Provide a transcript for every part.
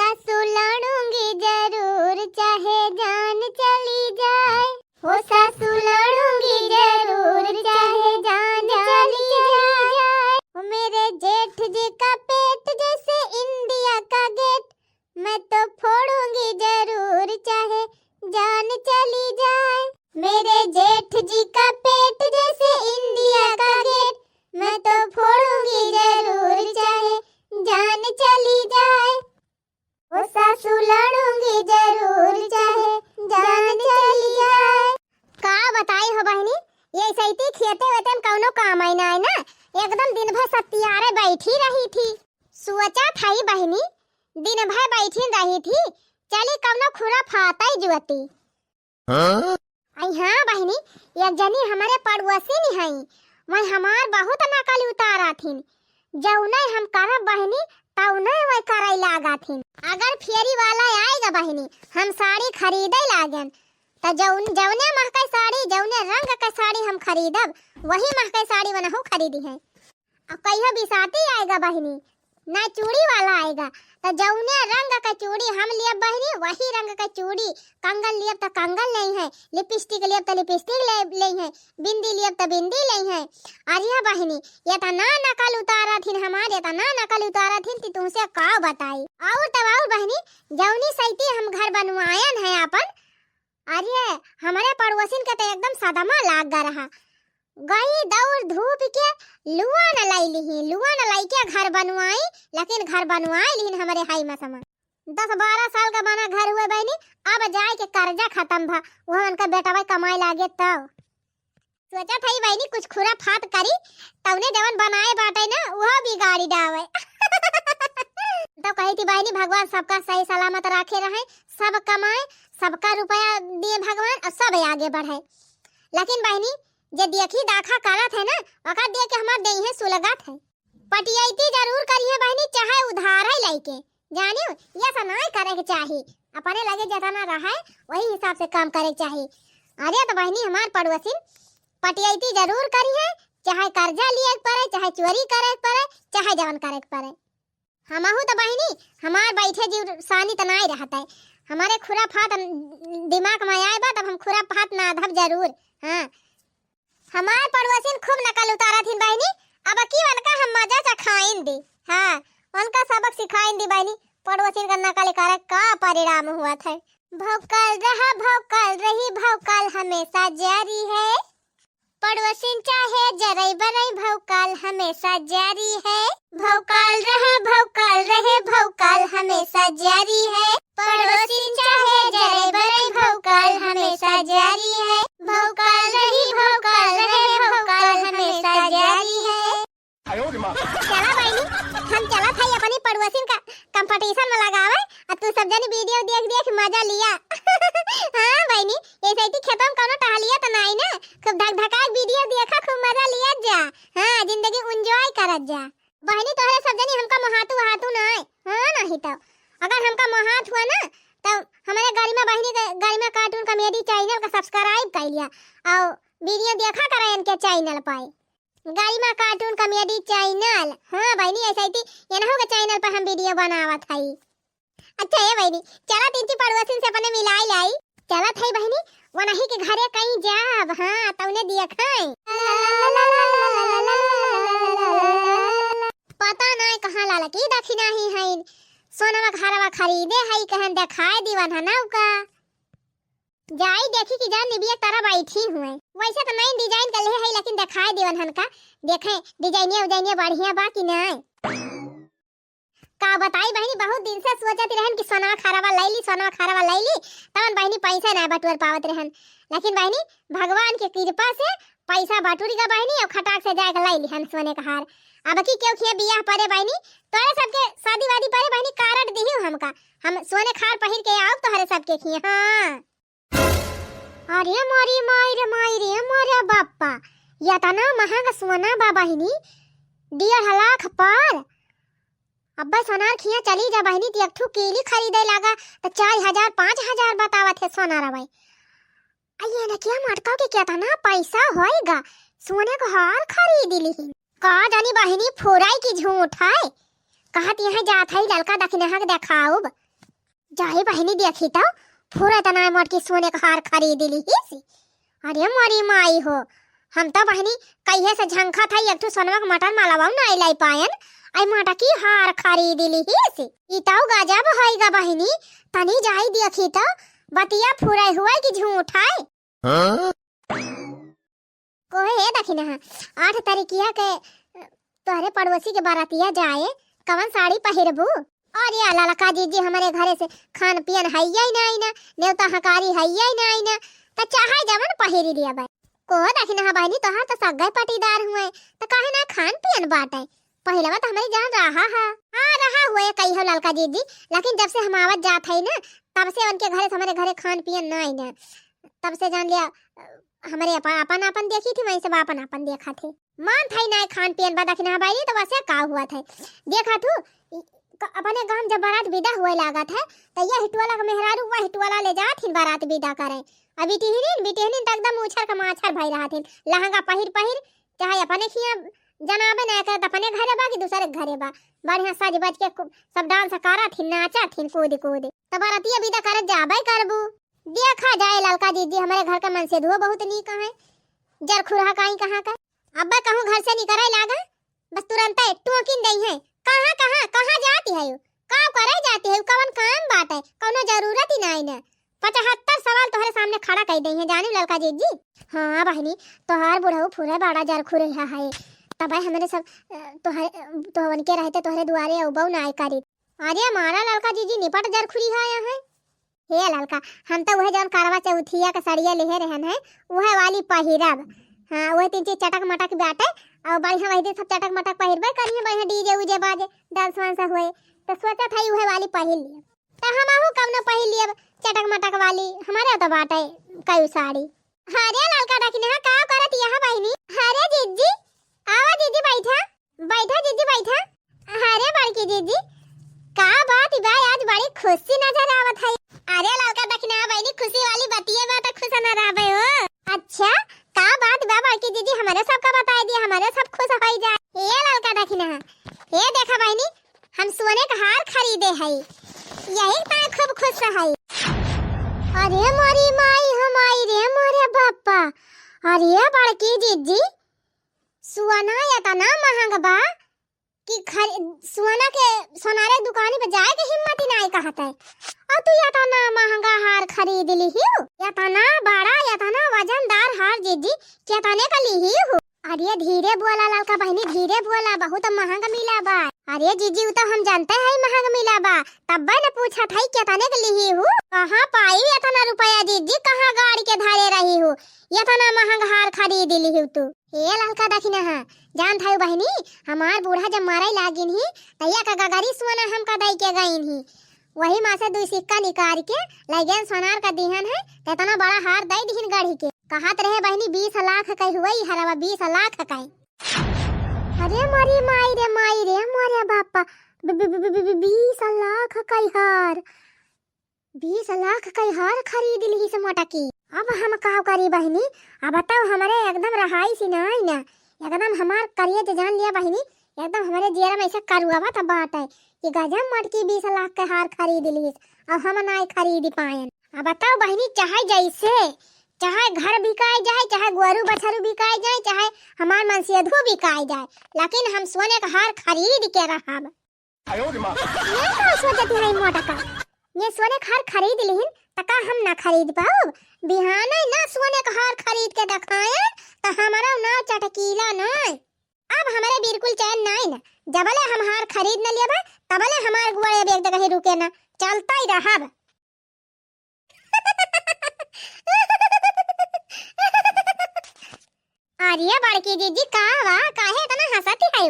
सासू लड़ूंगी जरूर चाहे जान चली जाए। हो सासू लड़ूंगी जरूर चाहे जान चली जाए। वो मेरे जेठ जी का पेट जैसे इंडिया का गेट, मैं तो फोड़ूंगी जरूर चाहे जान चली जाए। मेरे जेठ जी का पेट जैसे इंडिया का गेट, मैं तो फोड़ूंगी जरूर चाहे जान चली जाए। वो सासू लड़ूंगी जरूर चाहे जान चली जाए। का बताई हो बहनी, ये सैती खेते वेते में कौनो काम आई ना एकदम दिन भर सत्यारे बैठी रही थी। सोचा था ही बहनी दिन भर बैठी रही थी, चली कौनो खुरा फाता ही जुअती। हाँ बहनी, एक जनी हमारे पड़ोसी नहीं हई, वही हमार बहुत नकल उतारा थी। जौने हम करब बहनी तौने वही कराई लागा थी। अगर फेरी वाला आएगा बहनी हम साड़ी खरीदे लागन तो जौने महका साड़ी जौने रंग का साड़ी हम खरीदब वही महका साड़ी वनहु खरीदी है। अब कहियो बिसाती आएगा बहनी ना चूड़ी वाला आएगा तो जौने रंग का चूड़ी हम लियब बहनी वही रंग का चूड़ी, कंगन लियब तो कंगन नहीं है, लिपस्टिक लियब तो लिपस्टिक नहीं है, बिंदी लियब तो बिंदी नहीं है। अरे बहनी ये तो ना नकल उतारा थी हमारे, ये तो ना नकल उतारा थी तुमसे का बताई। और तब और बहनी जौनी सैती हम घर बनवायन है अपन, अरे हमारे पड़ोसिन के तो एकदम सदमा लाग गा रहा। गई दौड़ धूप के लुआ न लाई ली, लुआ न लाई के घर बनवाई, लेकिन घर बनवाई लीन हमारे हाई मसमा 10-12 साल का बना घर हुए बहनी। अब जाए के कर्जा खत्म भा, वह उनका बेटा भाई कमाई लागे तब सोचा था बहनी कुछ खुरा फात करी तवने जवन बनाए बाटे ना वह बिगाड़ी डावे। तो कही थी बहनी भगवान सबका सही सलामत रखे रहे, सब कमाए, सबका रुपया दिए भगवान और सब आगे बढ़े। लेकिन बहनी जे देखी दाखा करत है ना ओका देख के हमार देह है सुलगत है। पटियाईती जरूर करिए बहनी चाहे उधार है लेके, जानियो ये सब नहीं करे के चाहिए, अपने लगे जितना रहा है वही हिसाब से काम करे चाहिए। अरे तो बहनी हमार पड़ोसी पटियाईती जरूर करी है, चाहे कर्जा लिए पड़े, चाहे चोरी करे पड़े, चाहे जवन करे पड़े। हमहू तो बहनी हमार बैठे जीव सानी तो नहीं रहता है, हमारे खुरा फात दिमाग में आए बा तब हम खुरा फात ना धब जरूर। हाँ हमार पड़ोसिन खूब नकल उतारा थी बहनी, अब की उनका हम मजा चखाइन दी। हाँ उनका सबक सिखाइन दी बहनी, पड़ोसिन का नकल करे का परिणाम हुआ था। भौकाल रहा भौकाल रही भौकाल हमेशा जारी है, पड़ोसिन चाहे जरई बरई भौकाल हमेशा जारी है। भौकाल रहा भौकाल रहे भौकाल हमेशा जारी है, पड़ोसिन चाहे जरई बरई भौकाल हमेशा जारी है। भौकाल रही भौकाल रहे भौकाल हमेशा जारी है। चला बहनी हम चला था अपनी पड़ोसिन का कंपटीशन में लगावे और तू सब जनी वीडियो देख देख मजा लिया। हाँ बहनी ऐसे ही खेतों में कोनो टहलिया तो नहीं ना, खूब धक धका वीडियो देखा खूब मजा लिया जा। हाँ जिंदगी एंजॉय करत जा बहनी। तोहरे सब जनी हमका मोहातू हातू ना है। हाँ नहीं तो अगर हमका मोहात हुआ ना तो हमारे गाड़ी में बहनी के गाड़ी में कार्टून कॉमेडी चैनल का सब्सक्राइब कर लिया और वीडियो देखा करा इनके चैनल पर गाड़ी में कार्टून कॉमेडी चैनल। हाँ बहनी ऐसा ही यहाँ के चैनल पर हम वीडियो बनावत हई। अच्छा ये बहनी चला तीन पड़ोसिन से अपने मिलाई लाई चला थई बहनी वो नहीं के घरे कहीं जाब। हाँ तौने देखई पता नहीं कहाँ लाला की दक्षिणा ही है, सोनवा घरवा खरीदे है कहन देखाए दीवन है ना का जाई देखी कि जान निबिया तारा बैठी हुए। वैसे तो नई डिजाइन कर ले है लेकिन दिखाए देवन हन का देखे डिजाइनिया उजाइनिया बढ़िया बा कि नहीं का बताई बहनी। बहुत दिन से सोचती रहन कि सोनवा खराबा लैली सोनवा खराबा लैली तवन बहनी पैसा ना बटुर पावत रहन, लेकिन बहनी भगवान के कृपा से पैसा बटुरी का बहनी और खटाक से जाके लैली हन सोने का हार। अब की क्यों किए बियाह परे बहनी तोरे सबके शादी वादी परे बहनी कार्ड दिहियो हमका, हम सोने खार पहिर के आओ तोहरे सबके खिए। हाँ अरे मोरी मायरे मायरे मोरे बाप्पा या तना महंगा सोना बा बहनी 1.5 लाख पर। अब्बा सोनार खिया चली जा बहनी ती एक ठू केली खरीदे लागा तो 4,000-5,000 बतावत है सोनार भाई। अये ना क्या मटका के क्या तना पैसा होएगा सोने को हार खरीद ली का जानी बहनी फोराई की झूठ है कहत यहाँ जात है लड़का दखिना के देखाऊब जाही बहनी देखी तो पूरा तना मोट की सोने का हार खरीद ली ही। अरे मोरी माई हो, हम तो बहनी कहिए से झंखा था एक ठो सोनवा का मटन मालावा ना लाई पायन, आई माटा की हार खरीद ली ही। इताऊ गजब होइगा बहनी, तनी जाई देखी तो बतिया फुराई हुआ कि झूठ है। कोहे है देखी ना 8 तारीखिया के तोहरे पड़ोसी के बारातिया जाए, कवन साड़ी पहिरबू? और ये ललका जीजी हमारे घरे से खान पियन हैया ही नहीं ना, नेवता हकारी हैया ही नहीं ना, त चाहे जवन पहिरी दिया भाई। को देखी ना बहनी तोहार तो सगै पटीदार हुए, तो काहे ना खान पियन बाटे। पहिलवा तो हमारी जान रहा है, हाँ रहा हुए कही हो ललका जीजी, लेकिन जब से हम आवत जात है ना तब से उनके घरे से हमारे घरे खान पियन नहीं ना, तब से जान लिया हमारे अपन अपन देखी थी, वहीं से अपन अपन देखा थे। मान था ना खान पियन बा देखी ना भाई, तो वैसे का हुआ था देखा तू अपने गांव जब बारात विदा हुए लगा था तो ये हिटवाला का मेहरारू हुआ हिटवाला ले जात हिन बारात विदा करे। अभी टिहरीन बिटिहरीन तक एकदम उछर का माछर भई रहा थे, लहंगा पहिर चाहे अपने खिया जनाबे ना कर अपने घरे बा कि दूसरे घरे बा, बढ़िया सज बज के सब डांस करा थी नाचा थी कूद तब बारातिया विदा कर जाबे करबू। देखा जाए ललका जीजी हमारे घर का मन से धुआ बहुत नीक है, जर खुरहा काई कहां का अब्बा कहूं घर से निकले लागा बस तुरंत टोकिन दई है। कहां कहां कहां जाती है, का करे जाती है, कवन काम बात है, कोनो जरूरत ही नहीं ना। 75 सवाल तोहरे सामने खड़ा कर दई है जानी ललका जीजी। हां बहनी तोहार बुढ़ऊ फुरे बड़ा जर खुरे है, तब हमारे सब तोहन के रहते तोहरे दुआरे औबौ ना आय करी। अरे हमारा ललका जीजी निपट जर खुरी है यहाँ। हे ललका हम तो वह जौन करवा चौथिया का सड़िया लेहे रहन है वह वाली पहिरब। हां वह 3 चीज चटक मटक बाटे और बढ़िया वही दिन सब चटक मटक पहिरबे करिए, बढ़िया डीजे उजे बाजे डांस वांस हुए, तो सोचा था वह वाली पहिर लिए, तो हम आहू कब ना पहिर लिए चटक मटक वाली हमारे तो बाटे कई साड़ी। अरे ललका देखी ना का करत यहां बहनी। अरे जीजी आवा जीजी बैठा बैठा जीजी बैठा। अरे बड़की जीजी का बात बा आज बड़ी खुशी नजर आवत है। अरे ललका देखना बहनी खुशी वाली बतिये बात खुश न रहबे हो। अच्छा का बात बा बड़की जीजी हमारे सब का बता दिया, हमारे सब खुश हो जाए। ये ललका देखना ये देखा बहनी हम सोने का हार खरीदे है, यही ता खूब खुश है। अरे मोरी माई हमारी रे मोरे बापा। अरे बड़की जीजी सुना इतना महंगा बा कि सुना के सोनारे दुकानी पे जाए के हिम्मत ही नहीं कहता है, और तू इतना महंगा हार खरीद ली ही, इतना बड़ा इतना वजनदार हार जीजी कितने का ली ही हो। अरे धीरे बोला ललका बहनी धीरे बोला, बहुत महंगा मिला बा। अरे जीजी वो तो हम जानते हैं महंगा मिला बा, तब न पूछा था कितने का ली ही हो, कहाँ पाई इतना रुपया जीजी, कहाँ गाड़ी के धारे रही हो, इतना महंगा हार खरीद ली ही तू। ये ललका देखी ना जान था बहनी हमार बूढ़ा जब मारे लागिन ही तैया का गगारी सोना हम का दई के गईन ही, वही माँ से 2 सिक्का निकाल के लगन सोनार का दिहन है, इतना बड़ा हार दई दिहन गढ़ी के, कहत रहे बहनी 20 लाख का हुई हरवा 20 लाख का। अरे मोरी माई रे मोरे बापा 20 लाख का हार, 20 लाख का हार खरीद ली से मोटा की। अब हम का करी बहनी, अब बताओ हमारे एकदम रहाई सी नहीं ना, एकदम हमार करिए तो जान लिया बहनी, एकदम हमारे जेरा में ऐसा करुआ तब बात है कि गजब मटकी 20 लाख का हार खरीद ली और हम नहीं खरीद पाए। अब बताओ बहनी चाहे जैसे चाहे घर बिकाए जाए, चाहे गोरू बछरू बिकाए जाए, चाहे हमार मनसियधु बिकाए जाए, लेकिन हम सोने का हार खरीद के रहब। ये का सोचती है मोटा का, ये सोने का हार खरीद लीन तका हम ना खरीद पाओ, बिहाने ना सोने का हार खरीद के दिखाए तो हमारा ना चटकीला नहीं। अब हमारे बिल्कुल चैन नहीं ना, जबले हम हार खरीद न लेबा तबले हमार गुआरे एक जगह रुके ना, चलता ही रहब। अरे बड़की जीजी का वा काहे इतना हंसती है,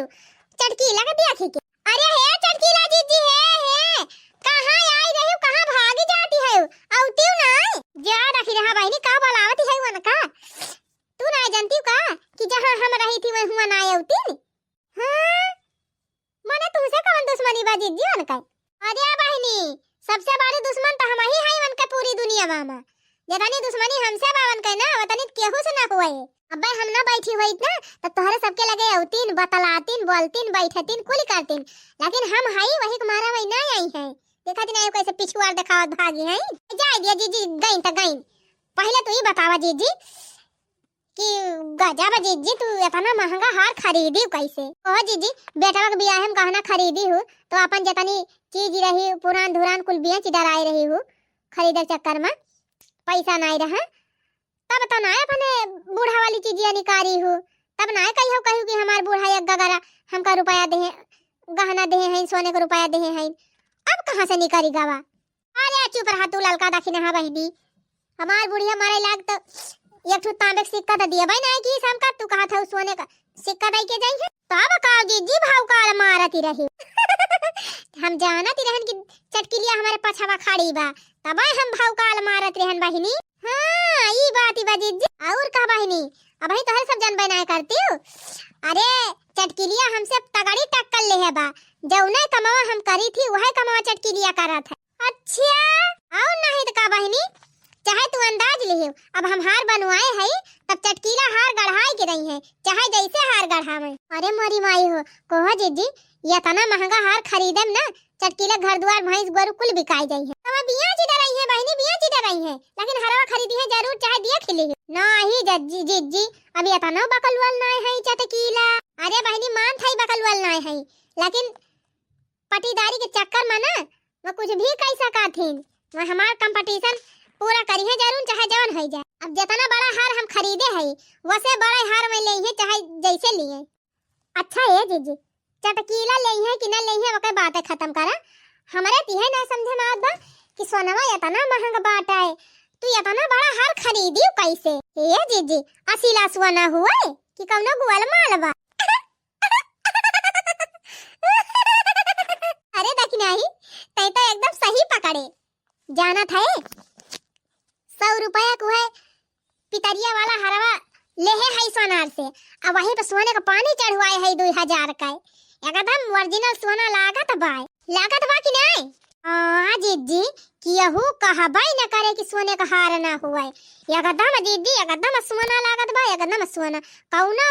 चटकीला के देखी के। अरे हे चटकीला जीजी हे कहां आई रही हो, कहां भागी जाती है, औती नहीं जा रखी रहा बहनी का बोलावती है वन का, तू ना जानती का कि जहां हम रही थी वहीं हुआ ना औती। हां माने तुमसे कौन दुश्मनी बा जीजी वन का। अरे बहनी सबसे बड़ी दुश्मन तो हम ही है वन का पूरी दुनिया में, जतनी दुश्मनी हमसे बावन का ना वतनी केहू से ना हुए। अबे हम ना बैठी हुई ना तो तोहरे सबके लगे औतीन बतलातीन बोलतीन बैठतीन कुल करतीन, लेकिन हम हई वही तुम्हारा वही ना आई है, देखा दी नहीं कैसे पिछुआर दिखावत भागी हैं। जाए दिया जीजी गईन त गईन। पहले तू ही बतावा जीजी कि गजब जीजी तू इतना महंगा हार खरीदी कैसे? ओह जीजी बेटा के बियाह में गहना खरीदी हूँ तो अपन जतनी चीज रही पुरान धुरान कुल बेच डराई रही हूँ खरीदे चक्कर में पैसा नहीं रहा तब तो ना अपने बूढ़ा वाली चीजिया निकारी हूँ तब ना कहूँ कि हमार बूढ़ा एक गगरा हमका रुपया दे गहना दे हैं सोने का रुपया दे हैं अब कहाँ से निकारी गावा? अरे चुप रहा तू ललका दाखी नहा बहनी हमार बुढ़िया मारे लाग तो एक ठो तांबे का सिक्का तो दिया भाई ना कि हमका तू कहा था सोने का सिक्का दई के जाई है तब का जीजी भाव काल मारती रही हम जानती रहन कि चटकिलिया हमारे पछवा खड़ी बा तब हम भाव काल मारत रहन बहिनी। हां ई बात ही बा जीजी और का बहिनी अब भाई तोहरे सब जान बनाए करती हूँ। अरे चटकिलिया हमसे तगड़ी टक्कर ले है बा जौने कमावा हम करी थी वही कमावा चटकिलिया करा था। अच्छा और नहीं तो का बहिनी चाहे तू अंदाज ले अब हम हार बनवाए है तब चटकीला हार गढ़ाई के रही है चाहे जैसे हार गढ़ावे। अरे मोरी माई हो कोहो जीजी ये इतना महंगा हार खरीदम ना चटकीला घर द्वार भैंस गोरु कुल बिकाई जाई है। अब बिया चिड़ा रही है बहनी बिया चिड़ा रही है लेकिन हरवा खरीदी है जरूर चाहे दिया खिली है नहीं जज्जी जीजी अभी इतना बकलवल नहीं है चटकीला। अरे बहनी मान थाई बकलवल नहीं है लेकिन पटीदारी के चक्कर में ना वो कुछ भी कह सका थी वो हमार कंपटीशन पूरा करी है जरूर चाहे जवन हो जाए। अब जितना बड़ा हार हम खरीदे है वैसे बड़ा हार में ले है चाहे जैसे लिए। अच्छा है जीजी चटकीला ले है कि ना ले है ओके बातें खत्म करा हमारे तिहे ना समझे में आवत बा कि सोनवा इतना महंगा बाटा है तू इतना बड़ा हार खरीदी कैसे? ए जीजी असीला सोना हुआ है कि कौनो गुवाल माल बा? अरे देखी नहीं तै तो एकदम सही पकड़े जाना था 100 रुपया को है पितरिया वाला हरवा ले है सोनार से अब वहीं पे सोने का पानी चढ़वाए है 2000 का एकदम ओरिजिनल सोना लागत बा कि नहीं? हाँ जीजी कियहू कहबाई न करे कि सोने का हार ना हुआ एकदम जीजी एकदम सोना लागत बा एकदम सोना कौनो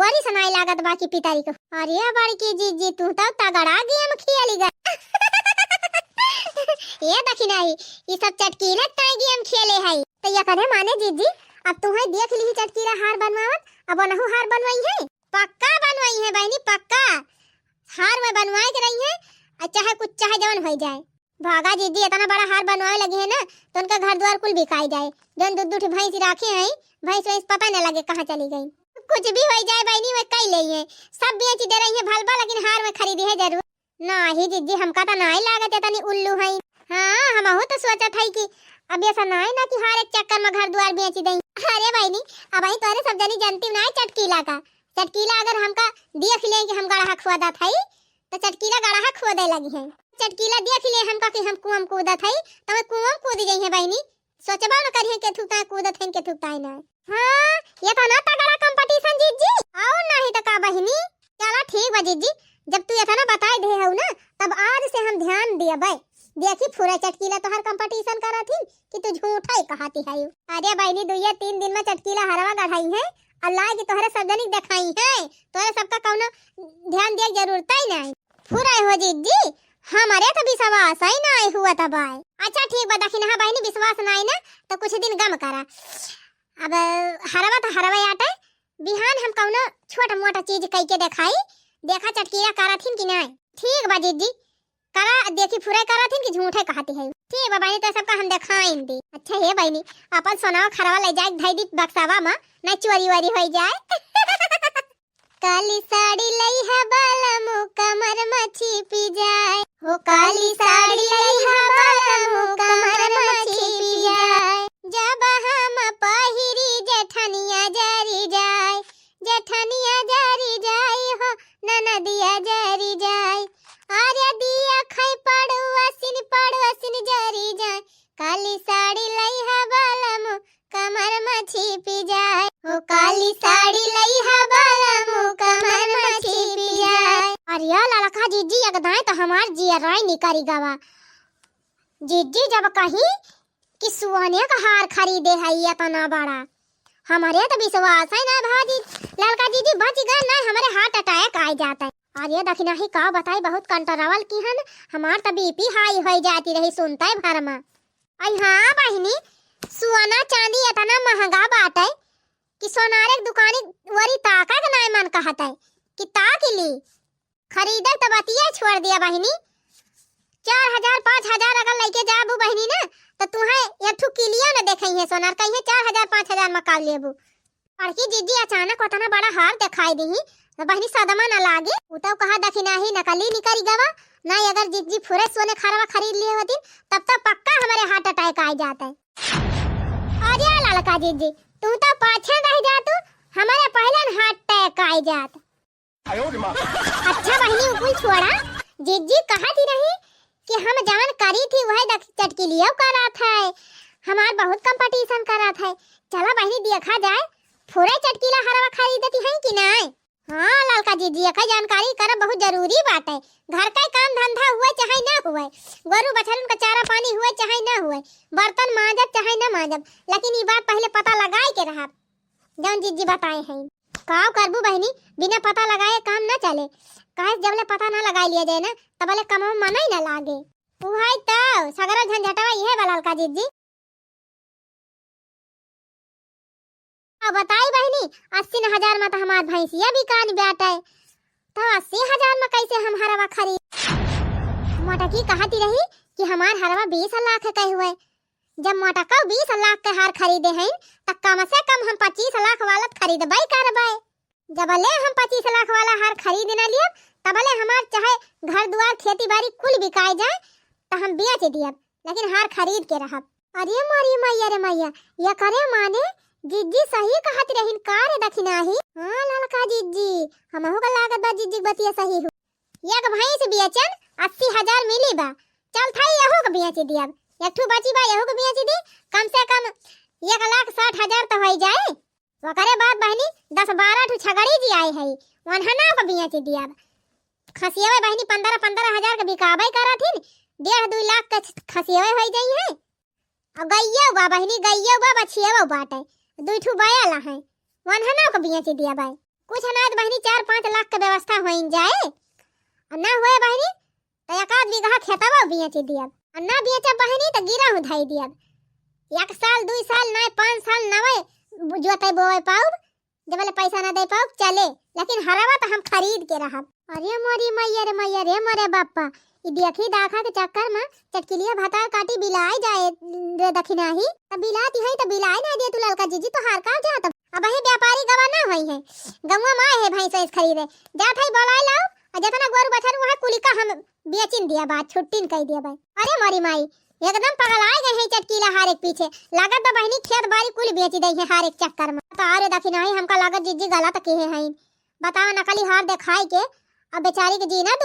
वरी से नहीं लागत बा कि पितरी को। अरे बड़की जीजी तू तो तगड़ा गेम खेली गई ये देखी नहीं ये सब चटकीला ताई गेम खेले है तो ये करे माने जीजी अब तुम्हें देख ली चटकीला हार बनवावत अब नहु हार बनवाई है पक्का बनवाई है बहनी पक्का हार में बनवाए के रही है चाहे कुछ चाहे जवन हो जाए। भागा जीजी इतना बड़ा हार बनवाए लगे है ना तो उनका घर द्वार कुल बिकाई जाए जन दूध भैंस रखे हैं भैंस वैंस पता न लगे कहाँ चली गई कुछ भी हो जाए बहनी वो कई ले है सब बेच दे रही है भलबा लेकिन हार में खरीदी है जरूर। नहीं जीजी हमका तो नहीं लागत है तनी उल्लू है। हाँ हम तो सोचा था कि अब ऐसा नहीं ना कि हर एक चक्कर में घर द्वार बेच दें। अरे बहनी अब वही तोरे सब जनी जानती ना चटकीला का चटकीला अगर हमका देख ले कि हम गड़ा खुदा था तो चटकीला गड़ा खोदे लगी है चटकीला देख ले हमका कि हम कुआं कूदा था तो मैं कुआं कूद गई है बहनी सोचबा न करिए के थुकता कूदत है के थुकता ना। हां ये तो ना तगड़ा कंपटीशन जीजी और नहीं तो का बहनी चला ठीक बा जीजी जब तू इतना बताए दे हो ना तब आज से हम ध्यान दिया भाई देखी फुरा चटकीला तो हर कंपटीशन करा थी कि तू झूठा ही कहती है। अरे बहनी 2-3 दिन में चटकीला हरवा गढ़ाई है अल्लाह की तोहरे सब जनी दिखाई है तोहरे सबका कौनो ध्यान दिए जरूरत ही नहीं फुरा हो जीजी हमारे तो विश्वास ही नहीं हुआ था भाई। अच्छा ठीक बता कि ना बहनी विश्वास नहीं ना तो कुछ दिन गम करा अब हरवा तो हरवा आटा बिहान हम कौनो छोटा मोटा चीज कह के दिखाई देखा चटकीला करा थी कि नहीं। ठीक बा जीजी करा देखी फुराई करा थी कि झूठे कहती है। ठीक बा बहनी तो सबका हम दिखाएंगे। अच्छा है बहनी अपन सोनावा खरवा ले जाए धई दी बक्सावा में ना चोरी वारी हो जाए। काली साड़ी लई है बालमु कमर मछी पी जाए हो काली साड़ी लई है बालमु कमर मछी पी जाए जब हम पहिरी जेठनिया जारी जाए हो ननदिया जारी जाए अरे दिया खई पड़ुआ सिन जारी जाए काली साड़ी लई है बालमु कमर मछी पी जाए हो काली साड़ी लई है बालमु कमर मछी पी जाए। अरे ललका जीजी अगदाए तो हमार जिया राय निकारी गवा जीजी जब कहीं कि सुहाने का हार खरीदे है इतना बड़ा हमारे तो विश्वास है ना भाजी ललका जीजी बच गए ना हमारे हार्ट अटैक आ जाता है। अरे दखिना ही का बताई बहुत कंट्रोल की हन हमार त बीपी हाई हो जाती रही सुनते भर में। आई हाँ बहिनी सोना चांदी इतना महंगा बाटे कि सोनारे के दुकानी वरी ताका के नाय मन कहत है कि ताक ली खरीदे तो बतिया छोड़ दिया बहिनी। 4,000 5,000 अगर लेके जाबू बहिनी ना तो तुम्हें एक ठू किलिया न देखई है सोनार कहीं 4,000 5,000 में काल लेबू। पड़की जीजी अचानक उतना बड़ा हार दिखाई दी तो बहिनी सदमा न लागे उ तो कहा दखिना ही नकली निकरी गवा नहीं अगर जीजी फुरे सोने खरवा खरीद लिए होती तब तो पक्का हमारे हार्ट अटैक आ जाता है। अरे ललका जीजी तू तो पाछे रह जातू हमारे पहले हार्ट अटैक आ जात। अच्छा बहिनी उकुल छोड़ा जीजी कहती रही कि हम जान करी थी वह चटकी लियो करा था हमार बहुत कंपटीशन करा था। चला बहिनी देखा जाए फुरे चटकीला हरवा खरीदती है कि नहीं। हाँ ललका जीजी एक जानकारी कर बहुत जरूरी बात है। घर का काम धंधा हुए चाहे ना हुए गोरु बछड़न का चारा पानी हुए चाहे ना हुए बर्तन मांजब चाहे ना मांजब लेकिन ये बात पहले पता लगाए के रहा जौन जीजी बताए हैं। काव करबू बहिनी बिना पता लगाए काम ना चले काहे जबले पता ना लगा लिया जाए ना तबले कमो मन ही ना लागे। उहाई तो सगरा झंझटवा ये है ललका जीजी। अब बताई बहिनी 80,000 में तो हमार भैंसिया भी कान बैठे तो 80,000 में कैसे हम हरवा खरीद। मोटकी कहती रही कि हमार हरवा 20 लाख के हुए जब मोटका 20 लाख के हार खरीदे हैं तो कम से कम हम 25 लाख वाला खरीदबई करबे। जब ले हम 25 लाख वाला हार खरीद न लिए तबले हमार चाहे घर द्वार खेती बाड़ी कुल बिकाई जाए तो हम बेच दियब लेकिन हार खरीद के रहब। अरे मारी मैया रे मैया ये करे माने जीजी सही कहत रहिन कार दखिना ही। हां ललका जीजी हमहु का लागत बा जीजी बतिया सही हो। एक भैंस बेचन 80,000 मिली बा चल थाई यहू के बेच दियब एक ठू बची बा यहू के बेच दी कम से कम 1,60,000 तो हो जाए। ओकरे बाद बहनी 10-12 ठू छगड़ी जी आई है वनहना के बेच दियब। खसियावे बहनी 15,000 के बिकाबे करथिन 1.5-2 लाख के खसियावे हो जाई है। अब गैया बा बहनी गैया बा बछियावा बाटे 2 ठू बायाला है वनहना के बेच दिया भाई कुछ अनाज बहनी 4-5 लाख के व्यवस्था होइन जाए और ना हुए बहनी तो 1 बीघा खेतवा बेच दिया और ना बेचा बहनी तो गिरा उधाई दिया 1 साल 2 साल ना 5 साल नवे जोते बोए पाऊ जबले पैसा ना दे पाऊ चले लेकिन हरवा तो हम खरीद के रहब। अरे मोरी मैया रे मोरे बापा ई देखी दाखा के चक्कर में चटकिलिया भातार काटी बिलाई जाए रे दखिना ही तब बिलाती है तो बिलाई ना दे तू ललका जीजी तो हार का जात। अब ही व्यापारी गवा ना होई है गौवा मां है भैंस खरीदे जात है बोलाई लाओ और जतना गोरु बछर वहां कुलिका हम बेचिन दिया बात छुट्टीन कह दिया भाई। अरे मोरी माई एकदम पगल आए गए हैं चटकीला हार एक पीछे लागत तो बहनी खेत बाड़ी कुल बेच दई है हार एक चक्कर में। तो अरे दखिना ही हमका लागत जीजी गलत कहे हैं बताओ नकली हार दिखाई के अब बेचारी के जीना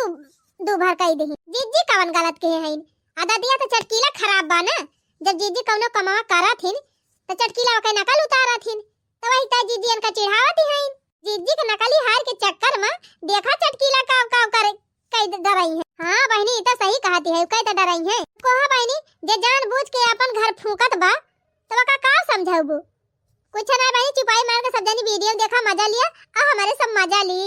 दू भर कही दी जीजी कवन गलत कहे हैं आदा दिया तो चटकीला खराब बा ना जब जीजी कौनो कमावा करथिन तो चटकीला के नकल उतारथिन तो वही ता जीजी इनका चिढ़ावती हैं। जीजी के नकली हार के चक्कर में देखा चटकीला काव काव करे कई डराई है। हां बहनी तो सही कहती है कई तो डराई है कोहा बहनी जे जानबूझ के अपन घर फूकत बा तो का समझाऊबू कुछ ना बहनी चुपाई मार के सब जनी वीडियो देखा मजा लिया आ हमारे सब मजा ली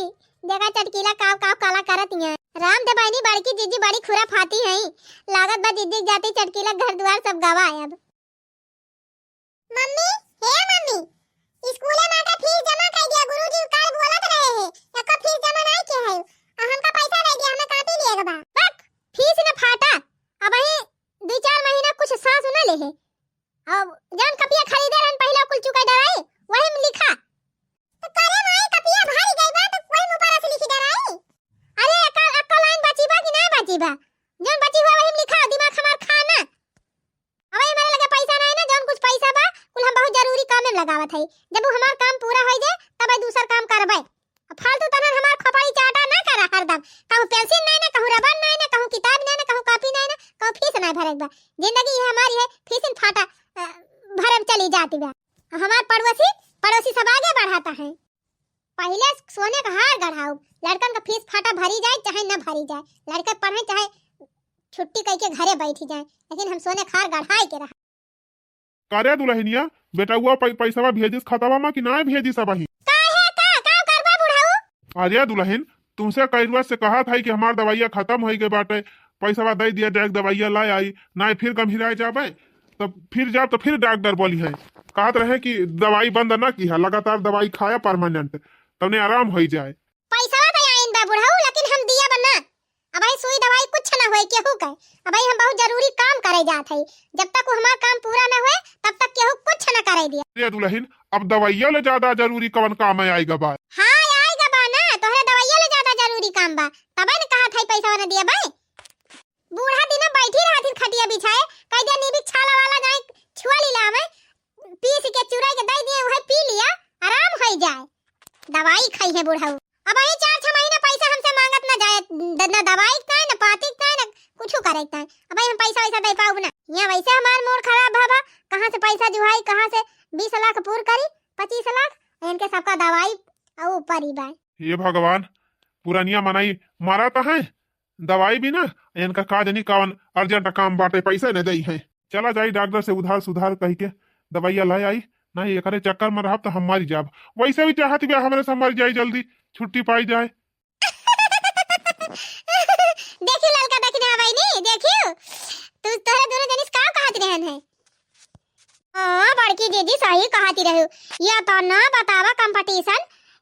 देखा चटकीला काव काव काला करत है। राम दे बहनी बड़की जीजी बड़ी खुरा फाती है लागत बा जीजी जाती चटकीला घर द्वार सब गवा अब। मम्मी हे मम्मी स्कूल में का फीस जमा कर दिया गुरुजी कल बोलत रहे हैं एक फीस जमा नहीं के है हमका पैसा दे दिया हमें कापी लेगा बा बक फीस न फाटा अब ही 2-4 महीना कुछ सांस न ले है अब जान कपिया खरीदे रहन पहला कुल चुका डराई वही में लिखा तो करे माई कपिया भारी गई बा तो वही ऊपर से लिखी डराई। अरे एक लाइन बची बा कि नहीं बची बा जोन बची हुआ वही में लिखा दिमाग हमार खाना अब हमारे लगे पैसा नहीं ना जोन कुछ पैसा बा कुल हम बहुत जरूरी काम में लगावत है जब वो हमार काम पूरा हो जाए तब दूसरा काम करबे फालतू तनन हमार खपाई चाटा ना करा हरदम कहूं पेंसिल नहीं ना कहूं रबड़ नहीं ना कहूं किताब नहीं ना कहूं कॉपी नहीं ना कहूं फीस नहीं भरक बा जिंदगी ये हमारी है फीस फाटा भरम चली जाती बा। हमार पड़ोसी सब आगे बढ़ाता है पहले सोने का हार गढ़ाओ लड़कन का फीस फाटा भरी जाए चाहे न भरी जाए लड़के पढ़े चाहे छुट्टी कह के घरे बैठी जाए लेकिन हम सोने खार गढ़ाई के रहा। करे दुल्हनिया बेटा हुआ पैसा भेजिस खतवा में कि ना भेजिस अब ही काहे का करबा बुढ़ाऊ। अरे दुल्हन तुमसे कई बार से कहा था कि हमार दवाइयाँ खत्म हो गए बाटे, पैसा दे दिया डायरेक्ट दवाइयाँ ला आई ना, फिर गंभीरा जाबे तब फिर जाब तो फिर डॉक्टर बोली है कहत रहे कि दवाई बंद ना की है, लगातार दवाई खाया परमानेंट तब आराम हो जाए। पैसा तो आइन बा बुढ़ऊ, लेकिन हम दिया बना अब भाई सुई दवाई कुछ ना होए केहू के। अब भाई हम बहुत जरूरी काम करे जात है, जब तक हमार काम पूरा ना होए तब तक केहू कुछ ना करे दिया। अरे दुल्हन अब दवाइयाँ ले ज्यादा जरूरी कवन काम है आएगा बा? हां आएगा बा ना, तोहरे दवाइयां ले ज्यादा जरूरी काम बा, तबे ने कहा था पैसा ना दिया भाई। बूढ़ा दिन बैठी रहथिन खटिया बिछाए, कह दे नीबी छाला वाला जाए छुआ लीला में पीस के चुराई के दे दिए, वही पी लिया आराम हो जाए, दवाई खाई है बुढ़ऊ। अब आई 4-6 महीना पैसा हमसे मांगत ना जाए, ना दवाई का ना पाती का ना कुछ करे का। अब हम पैसा वैसा दे पाऊ ना, यहाँ वैसे हमार मूड खराब भाबा, कहां से पैसा जुहाई, कहां से 20 लाख पूर करी 25 लाख इनके सबका दवाई और ऊपर ही बा। ये भगवान पुरानिया मनाई मारा तो है दवाई भी ना, इनका काज नहीं कावन अर्जेंट काम बाटे पैसे न दई है। चला जाई डॉक्टर से उधार सुधार कह के दवाइया लाई आई नहीं, ये करे चक्कर में रहा तो हम मारी जाब। वैसे भी चाहती भी हमारे से मर जाए, जल्दी छुट्टी पाई जाए। देखियो लड़का देखने भाई नहीं देखियो तू तोरे दोनों जनिस का कहत रहन है। हां बड़की दीदी सही कहती रहो, या तो ना बतावा कंपटीशन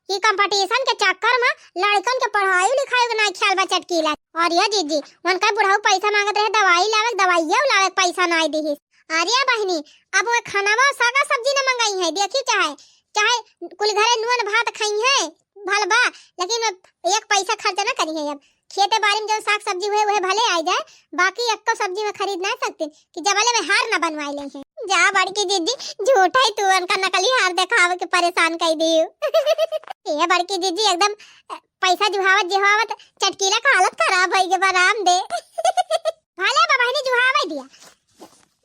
की कंपटीशन के चक्कर में लड़कन के पढ़ाई लिखाई के ना ख्याल बा चटकीला। और ये जीजी उनका बुढ़ाऊ पैसा मांगत रहे दवाई लावे, दवाइया लावे पैसा ना दी। अरे बहनी अब वो खानावा सागा सब्जी न मंगाई है, देखी चाहे चाहे कुल घरे नून भात खाई है भलबा, लेकिन एक पैसा खर्च ना करी है। अब खेते बाड़ी में जो साग सब्जी हुए वह भले आ जाए, बाकी एक सब्जी में खरीद ना सकते कि जबले में हार न बनवाई ले है। जा बड़की दीदी झूठा ही तू उनका नकली हार दिखावे के परेशान कर दियो। ये बड़की दीदी एकदम पैसा जुहावत जुहावत चटकीला का हालत खराब हो गई, बराम दे भले बाबा ने जुहावे दिया,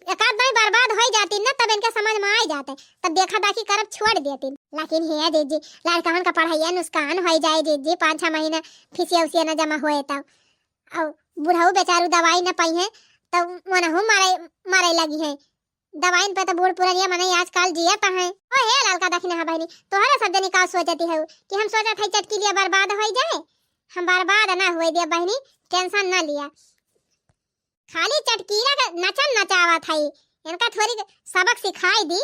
एक आध नहीं बर्बाद हो जाती ना तब इनके समझ में आ जाते, तब देखा दाखी करब छोड़ देती। लेकिन हे जीजी लड़कन का पढ़ाई नुकसान हो जाए जीजी, 5-6 महीना फीसिया उसिया न जमा होए तब और बुढ़ऊ बेचारू दवाई न पाई है तब मनहु मारे लगी है। दवाई पे तो बूढ़ पुरानिया मने आजकल जिया ता है। ओ हे लड़का देखने हा बहनी तोहरा सब जनी का सोचती है कि हम सोचा था चटकी लिया बर्बाद हो जाए, हम बर्बाद ना होए दिया बहनी, टेंशन ना लिया। खाली चटकीला का नचन नचावा था, इनका थोड़ी सबक सिखाई दी।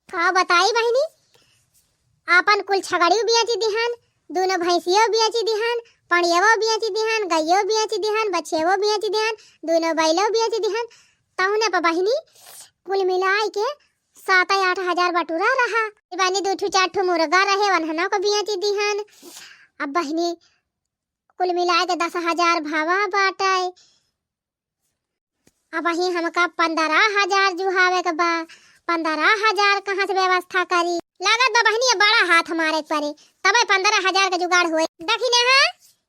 का बताई बहनी आपन कुल छगड़ियों बियाची दिहान, दोनों भैंसियों बियाची दिहान, पणियावो बियाची दिहान, गइयो बियाची दिहान, बछेवो बियाची दिहान, दोनों बैलो बियाची दिहान, तहुने पर बहनी कुल मिलाई के 7-8 हजार बटूरा रहा। बहनी 2-4 मुर्गा रहे वनहना को बियाची दिहान। अब बहनी कुल मिला के 10 हजार भावा बाटाए। अब वही हमका 15 हजार जुहावे के बा, 15 हजार कहाँ से व्यवस्था करी। लागत बा बहनी बड़ा हाथ हमारे परे तबे 15 हजार का जुगाड़ हुए। दखिने हा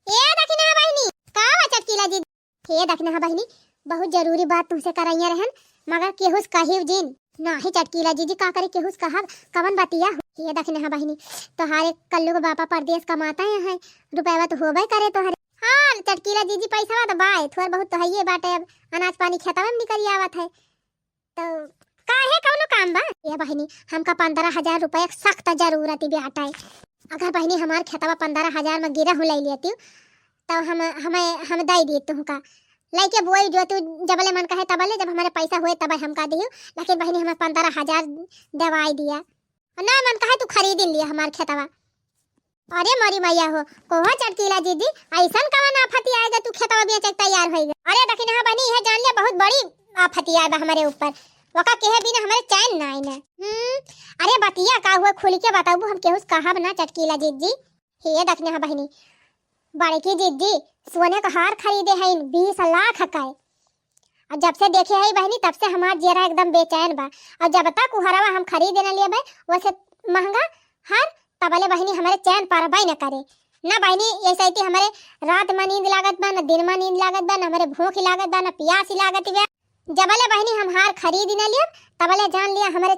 ए दखिने हा बहनी का चटकीला जी हे दखिने हा बहनी बहुत जरूरी बात तुमसे करैया रहन, मगर केहुस कहिव जिन नाही चटकीला जी का करे केहुस कहब कवन बतिया। ये दखिने हा बहनी तोहारे कल्लू के बापा परदेश कमाता है, रुपया तो होबे करे तोहरे। हाँ चटकीला जी पैसा तो बाय थोड़ा बहुत तो है ये बाटे, अब अनाज पानी खेतवा में निकल आवत है तो काहे कौनो काम बा। ये बहनी हमका 15 हजार रुपया सख्त जरूरत बेटा है। अगर बहनी हमार खेतवा 15 हजार में गिरा ले लेती तो हम दे दी तुमका लेके बोई जो तू जबले मन कहे तबले, जब हमारे पैसा हुए तब हमका दियो। लेकिन बहनी हमें 15 हजार दवाई दिया ना, मन कहे तू खरीद लिया हमार खेतवा। अरे मरी मैया हो कोहा चटकीला दीदी ऐसन कवन आफत आएगा तू खेतवा बेचे तैयार होएगा। अरे दखिन हा बहनी यह जान ले बहुत बड़ी आफत आएगा हमारे ऊपर, वका केहे बिना हमारे चैन ना आईना। अरे बतिया का हुआ खुल के बताऊ, हम केहुस कहब ना चटकीला दीदी। हे दखने हा बहनी बड़की दीदी सोने का हार खरीदे हैं 20 लाख का, और जब से देखे है बहनी तब से हमार जेरा एकदम बेचैन बा। और जब तक हरवा हम खरीदे ना लिए भाई वैसे महंगा हार तबले बहनी हमारे चैन पारबाई न करे ना बहनी। ऐसे ही हमारे रात में नींद लागत बा, न दिन में नींद लागत बा, न हमारे भूख लागत बा, न प्यास लागत बा। जबले बहनी हम हार खरीद न लिए तबले जान लिया हमारे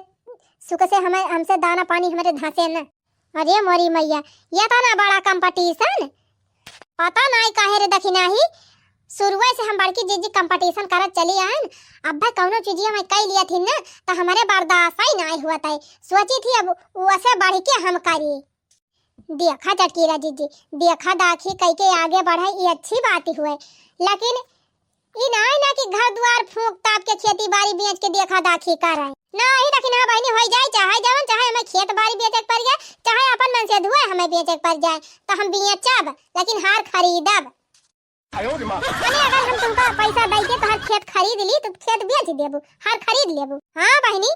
सुख से हमें हमसे दाना पानी हमारे धांसे न। अरे मोरी मैया ये था ना बड़ा कंपटीशन, पता नहीं काहे रे दखिना ही शुरुए से हम बड़की जीजी कंपटीशन करत चली आन। अब भाई कौनो चीजिया मैं कई लिया थी ना तो हमारे बर्दाश्त ही नहीं हुआ था, सोची थी अब वैसे बढ़ के हम करी। देखा चटकीला जीजी, देखा दाखी कई के आगे बढ़े ये अच्छी बात ही हुए, लेकिन ई ना कि घर द्वार फूंक ताप के खेती बाड़ी बेच के देखा दाखी कर रहे ना ही। लेकिन हाँ बहनी हो जाए चाहे जवन चाहे हमें खेत बाड़ी बेचे के पड़ जाए, चाहे अपन मन से धुए हमें बेचे के पड़ जाए, तो हम बेचब लेकिन हार खरीदब। अरे अगर हम तुमको पैसा दे के तोहर खेत खरीद ली तो खेत बेच देबू, हार खरीद लेबू। हाँ बहनी,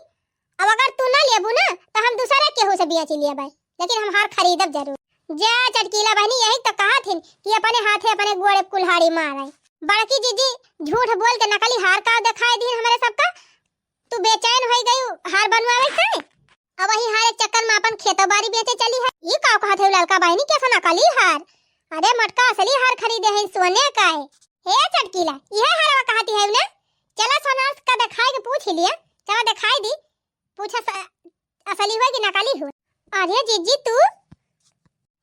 अब अगर तू ना लेबू ना तो हम दूसरे केहू से बेच लेबै, लेकिन हम हार खरीदब जरूर। जा चटकीला बहनी, यही तो कहा थी कि अपने हाथे अपने गोड़े कुल्हाड़ी मारे। बड़की जीजी झूठ बोल के नकली हार का दिखाई दी हमारे सबका। तू बेचैन हो गई हार बनवावे से, अब वही हार एक चक्कर में अपन खेती बाड़ी बेचे चली है। ये का कहत है लड़का बहनी, कैसा नकली हार? अरे मटका असली हार खरीदे है सोने का है। हे चटकीला, यह हारवा कहती है ना? चला सोना का दिखाई के पूछ लिया, चला दिखाई दी, पूछा असली हो कि नकली हो। अरे जीजी तू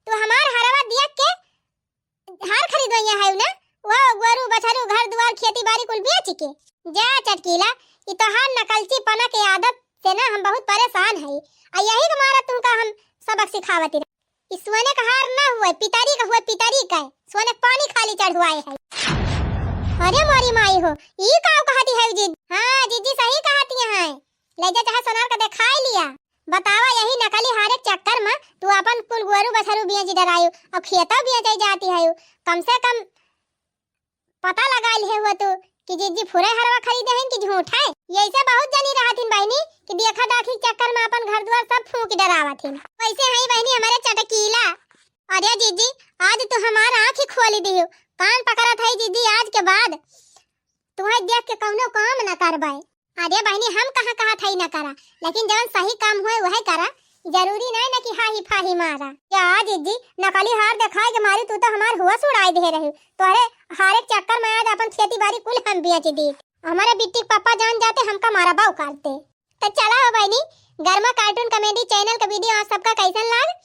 हमार हारवा दिया के हार खरीदोया है ना? वो गोरू बछरू घर द्वार खेती बाड़ी कुल बेच के। जा चटकीला, ई तो हार नकलची पना के आदत से ना हम बहुत परेशान है, और यही के मारा तुमका हम सबक सिखावती रहे। इस सोने का हार ना हुए पितारी का, हुए पितारी का सोने पानी खाली चढ़वाए है। अरे मोरी माई हो, ई का कहती है जी? हां जीजी सही कहती है, ले जा चाहे सोनार का दिखाई लिया। बतावा यही नकली हारे चक्कर में तू अपन कुल गोरू बछरू बेच डरायो और खेता बेच जाती है। कम से कम पता लगा ले हुआ तू कि जीजी फुरे हरवा खरीदे हैं कि झूठ है। ये ऐसे बहुत जनी रहा थी बहनी कि देखा दाखी चक्कर में अपन घर द्वार सब फूंक डरावा थी। वैसे है बहनी हमारे चटकीला। अरे जीजी आज तो हमारा आँख ही खोली दी, कान पकड़ा था जीजी, आज के बाद तुम्हें देख के कौनो काम न करवाए। अरे बहनी हम कहाँ कहा था ही न करा, लेकिन जब सही काम हुए वह करा, जरूरी नहीं ना कि हाही फाही मारा। क्या जीजी नकली हार दिखाए के मारी तू तो हमार होश उड़ाई दे रही। तोरे हार एक चक्कर में आज अपन खेती बाड़ी कुल हम बेच दी। हमारे बिट्टी पापा जान जाते हमका मारा बाव करते। तो चला हो बहनी, गर्मा कार्टून कॉमेडी चैनल का वीडियो आप सबका कैसन लग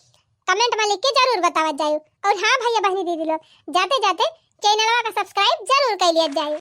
कमेंट में लिख के जरूर बतावत जायो। और हाँ भैया बहनी दीदी लोग, जाते जाते चैनलवा का सब्सक्राइब जरूर कर लिया जाए।